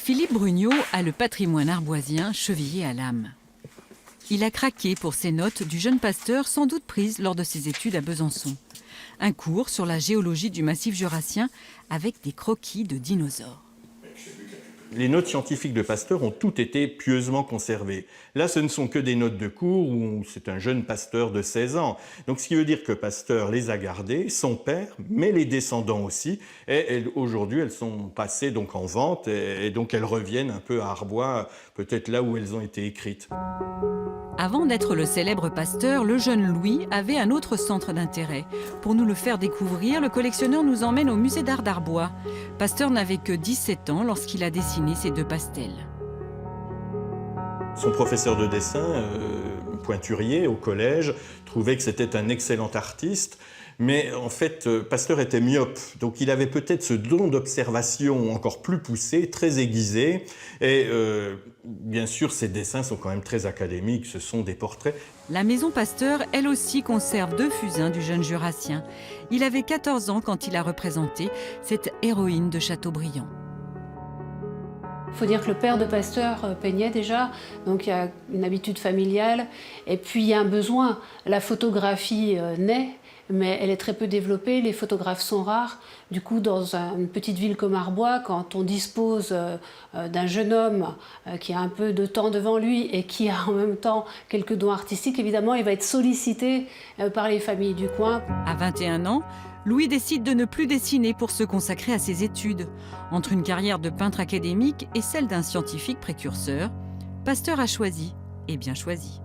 Philippe Brugnot a le patrimoine arboisien chevillé à l'âme. Il a craqué pour ses notes du jeune Pasteur, sans doute prises lors de ses études à Besançon. Un cours sur la géologie du massif jurassien avec des croquis de dinosaures. Les notes scientifiques de Pasteur ont toutes été pieusement conservées. Là, ce ne sont que des notes de cours où c'est un jeune Pasteur de 16 ans. Donc, ce qui veut dire que Pasteur les a gardées, son père, mais les descendants aussi. Et aujourd'hui, elles sont passées donc en vente et donc elles reviennent un peu à Arbois, peut-être là où elles ont été écrites. Avant d'être le célèbre Pasteur, le jeune Louis avait un autre centre d'intérêt. Pour nous le faire découvrir, le collectionneur nous emmène au musée d'art d'Arbois. Pasteur n'avait que 17 ans lorsqu'il a dessiné ces deux pastels. Son professeur de dessin, Pointurier, au collège, trouvait que c'était un excellent artiste. Mais en fait, Pasteur était myope, donc il avait peut-être ce don d'observation encore plus poussé, très aiguisé. Et bien sûr, ses dessins sont quand même très académiques, ce sont des portraits. La maison Pasteur, elle aussi, conserve deux fusains du jeune jurassien. Il avait 14 ans quand il a représenté cette héroïne de Châteaubriand. Il faut dire que le père de Pasteur peignait déjà, donc il y a une habitude familiale, et puis il y a un besoin. La photographie naît, mais elle est très peu développée, les photographes sont rares. Du coup, dans une petite ville comme Arbois, quand on dispose d'un jeune homme qui a un peu de temps devant lui et qui a en même temps quelques dons artistiques, évidemment, il va être sollicité par les familles du coin. À 21 ans, Louis décide de ne plus dessiner pour se consacrer à ses études. Entre une carrière de peintre académique et celle d'un scientifique précurseur, Pasteur a choisi, et bien choisi.